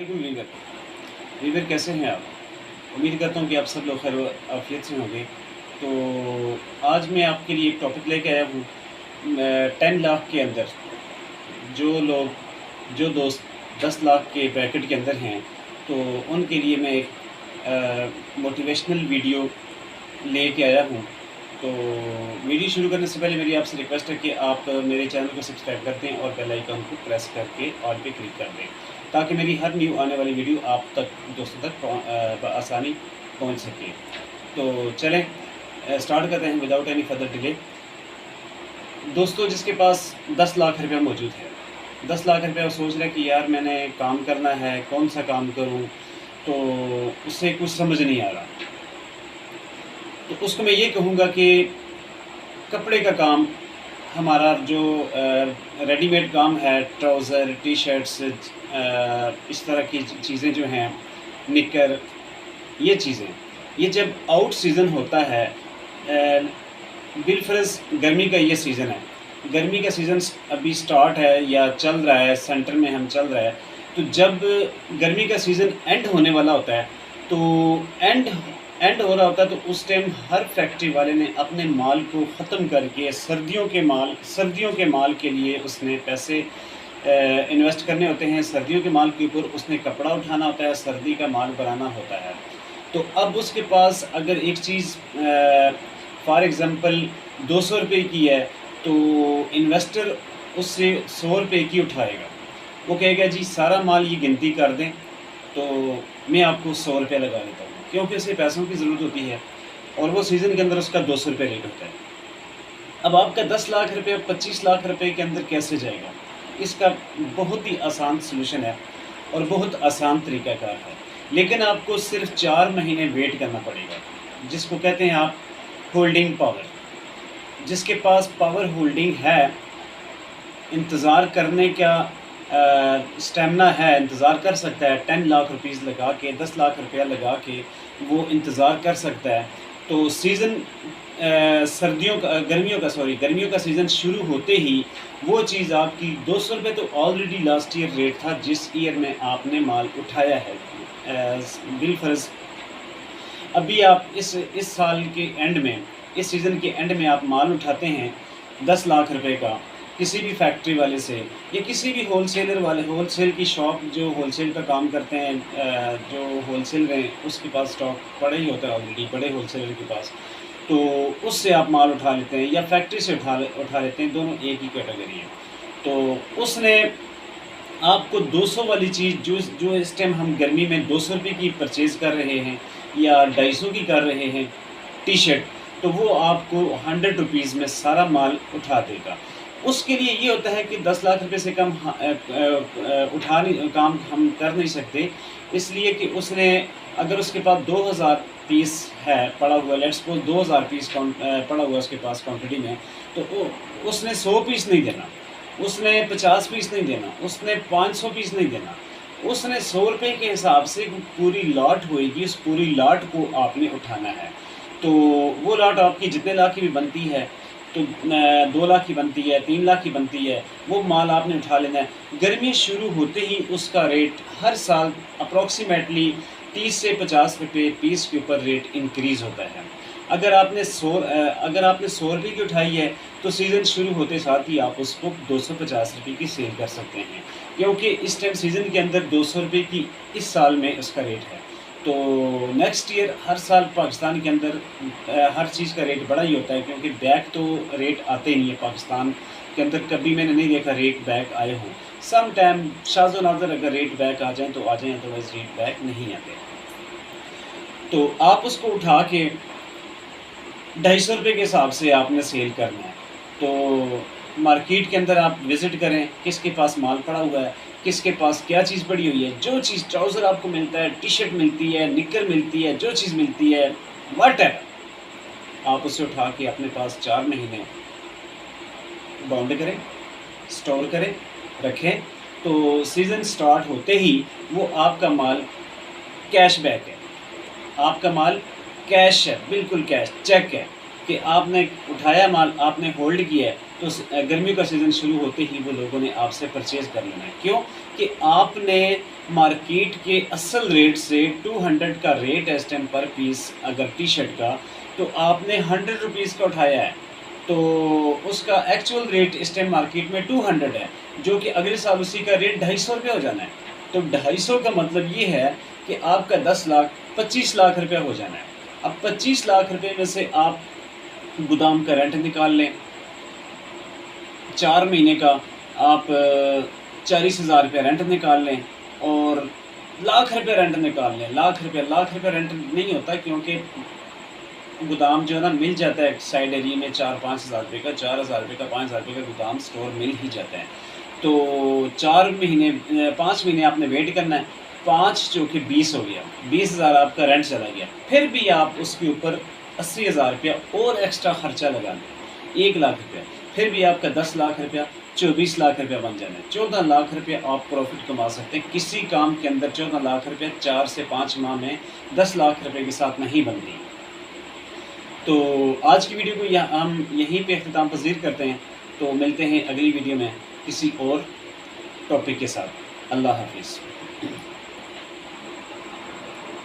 वालेकुम Weaver. Weaver कैसे हैं आप? उम्मीद करता हूँ कि आप सब लोग खैर आफियत से होंगे। तो आज मैं आपके लिए एक टॉपिक लेके आया हूँ। 10 लाख के अंदर जो दोस्त 10 लाख के ब्रैकेट के अंदर हैं, तो उनके लिए मैं एक मोटिवेशनल वीडियो लेके आया हूँ। तो वीडियो शुरू करने से पहले मेरी आपसे रिक्वेस्ट है कि आप मेरे चैनल को सब्सक्राइब कर दें और बेल आइकन को प्रेस करके ऑल पे क्लिक कर दें, ताकि मेरी हर न्यू आने वाली वीडियो आप तक दोस्तों तक आसानी पहुंच सके। तो चलें स्टार्ट करते हैं विदाउट एनी फर्दर डिले। दोस्तों, जिसके पास 10 लाख रुपया मौजूद है, 10 लाख रुपया, वो सोच रहे कि यार मैंने काम करना है, कौन सा काम करूं, तो उससे कुछ समझ नहीं आ रहा। तो उसको मैं ये कहूँगा कि कपड़े का काम, हमारा जो रेडीमेड काम है, ट्राउज़र, टी शर्ट्स, इस तरह की चीज़ें जो हैं, निकर, ये चीज़ें, ये जब आउट सीज़न होता है, बिलफर्ज गर्मी का ये सीज़न है, गर्मी का सीज़न अभी स्टार्ट है या चल रहा है, सेंटर में हम चल रहा है। तो जब गर्मी का सीज़न एंड होने वाला होता है, तो एंड हो रहा होता है, तो उस टाइम हर फैक्ट्री वाले ने अपने माल को ख़त्म करके सर्दियों के माल के लिए उसने पैसे इन्वेस्ट करने होते हैं। सर्दियों के माल के ऊपर उसने कपड़ा उठाना होता है, सर्दी का माल बनाना होता है। तो अब उसके पास अगर एक चीज़ फॉर एग्ज़ाम्पल 200 रुपये की है, तो इन्वेस्टर उससे 100 रुपये की उठाएगा। वो कहेगा जी सारा माल ये गिनती कर दें, तो मैं आपको 100 रुपये लगा देता हूँ, क्योंकि उसे पैसों की ज़रूरत होती है और वो सीज़न के अंदर उसका 200 रुपये रेट होता है। अब आपका 10 लाख रुपये 25 लाख रुपये के अंदर कैसे जाएगा? इसका बहुत ही आसान सलूशन है और बहुत आसान तरीक़ाकार है, लेकिन आपको सिर्फ 4 महीने वेट करना पड़ेगा, जिसको कहते हैं आप होल्डिंग पावर। जिसके पास पावर होल्डिंग है, इंतज़ार करने का स्टेमिना है, इंतज़ार कर सकता है, 10 लाख रुपीज़ लगा के, 10 लाख रुपया लगा के वो इंतज़ार कर सकता है। तो सीज़न गर्मियों का सीज़न शुरू होते ही वो चीज़ आपकी 200 रुपये तो ऑलरेडी लास्ट ईयर रेट था जिस ईयर में आपने माल उठाया है। बिलफर्ज अभी आप इस साल के एंड में, इस सीज़न के एंड में आप माल उठाते हैं 10 लाख रुपए का किसी भी फैक्ट्री वाले से या किसी भी होलसेलर वाले, होलसेल की शॉप जो होलसेल का काम करते हैं, जो होलसेल में उसके पास स्टॉक पड़ा ही होता है ऑलरेडी, बड़े होलसेलर के पास, तो उससे आप माल उठा लेते हैं या फैक्ट्री से उठा लेते हैं, दोनों एक ही कैटेगरी है। तो उसने आपको 200 वाली चीज़ जो इस टाइम हम गर्मी में 200 रुपये की परचेज़ कर रहे हैं या 250 की कर रहे हैं टी शर्ट, तो वो आपको 100 रुपीज़ में सारा माल उठा देगा। उसके लिए ये होता है कि 10 लाख रुपए से कम काम हम कर नहीं सकते, इसलिए कि उसने, अगर उसके पास 2000 पीस है पड़ा हुआ, लेट्स सपोज 2000 पीस पड़ा हुआ उसके पास क्वांटिटी में, तो उसने 100 पीस नहीं देना, उसने 50 पीस नहीं देना, उसने 500 पीस नहीं देना, उसने 100 रुपये के हिसाब से पूरी लॉट होएगी, उस पूरी लॉट को आपने उठाना है। तो वो लॉट आपकी जितने लाख की भी बनती है, तो 2 लाख की बनती है, 3 लाख की बनती है, वो माल आपने उठा लेना है। गर्मी शुरू होते ही उसका रेट हर साल अप्रॉक्सीमेटली 30 से 50 रुपये पीस के ऊपर रेट इंक्रीज़ होता है। अगर आपने 100 रुपये की उठाई है, तो सीज़न शुरू होते साथ ही आप उसको 250 रुपये की सेल कर सकते हैं, क्योंकि इस टाइम सीज़न के अंदर 200 रुपये की इस साल में उसका रेट है। तो नेक्स्ट ईयर हर साल पाकिस्तान के अंदर हर चीज़ का रेट बड़ा ही होता है, क्योंकि बैक तो रेट आते ही नहीं है पाकिस्तान के अंदर, कभी मैंने नहीं देखा रेट बैक आए हों। सम टाइम शाज़ व नाज़र अगर रेट बैक आ जाएँ तो आ जाएँ, अदरवाइज़ रेट बैक नहीं आते। तो आप उसको उठा के 250 रुपये के हिसाब से आपने सेल करना है। तो मार्केट के अंदर आप विज़िट करें, किसके पास माल पड़ा हुआ है, किसके पास क्या चीज़ पड़ी हुई है। जो चीज़ ट्राउज़र आपको मिलता है, टी शर्ट मिलती है, निकर मिलती है, जो चीज़ मिलती है, व्हाटएवर, आप उसे उठा के अपने पास 4 महीने बाउंड करें, स्टोर करें, रखें। तो सीज़न स्टार्ट होते ही वो आपका माल कैश बैक है, आपका माल कैश है, बिल्कुल कैश, चेक है कि आपने उठाया माल, आपने होल्ड किया है, तो गर्मियों का सीज़न शुरू होते ही वो लोगों ने आपसे परचेज़ कर लेना है। क्यों? कि आपने मार्केट के असल रेट से 200 का रेट है इस टाइम पर पीस अगर टी-शर्ट का, तो आपने 100 रुपीज़ का उठाया है, तो उसका एक्चुअल रेट इस टाइम मार्केट में 200 है, जो कि अगले साल उसी का रेट 250 रुपया हो जाना है। तो 250 का मतलब ये है कि आपका 10 लाख 25 लाख रुपया हो जाना है। अब 25 लाख रुपए में से आप गोदाम का रेंट निकाल लें, 4 महीने का आप 40,000 रुपया रेंट निकाल लें और लाख रुपये रेंट निकाल लें। लाख रुपये रेंट नहीं होता, क्योंकि गोदाम जो है ना मिल जाता है साइड एरिया में 4-5 हज़ार रुपये का, 4,000 रुपये का, 5,000 रुपये का गोदाम स्टोर मिल ही जाता है। तो 4 महीने 5 महीने आपने वेट करना है, 5 जो कि 20 हो गया, 20,000 आपका रेंट चला गया। फिर भी आप उसके ऊपर 80,000 रुपया और एक्स्ट्रा खर्चा लगा लें, 1 लाख रुपया, फिर भी आपका 10 लाख रुपया 24 लाख रुपया बन जाना है। 14 लाख रुपया आप प्रॉफिट कमा सकते हैं किसी काम के अंदर। 14 लाख रुपया 4 से 5 माह में 10 लाख रुपये के साथ नहीं बनती। तो आज की वीडियो को हम यहीं पे अख्ताम पज़ीर करते हैं। तो मिलते हैं अगली वीडियो में किसी और टॉपिक के साथ। अल्लाह हाफिज़।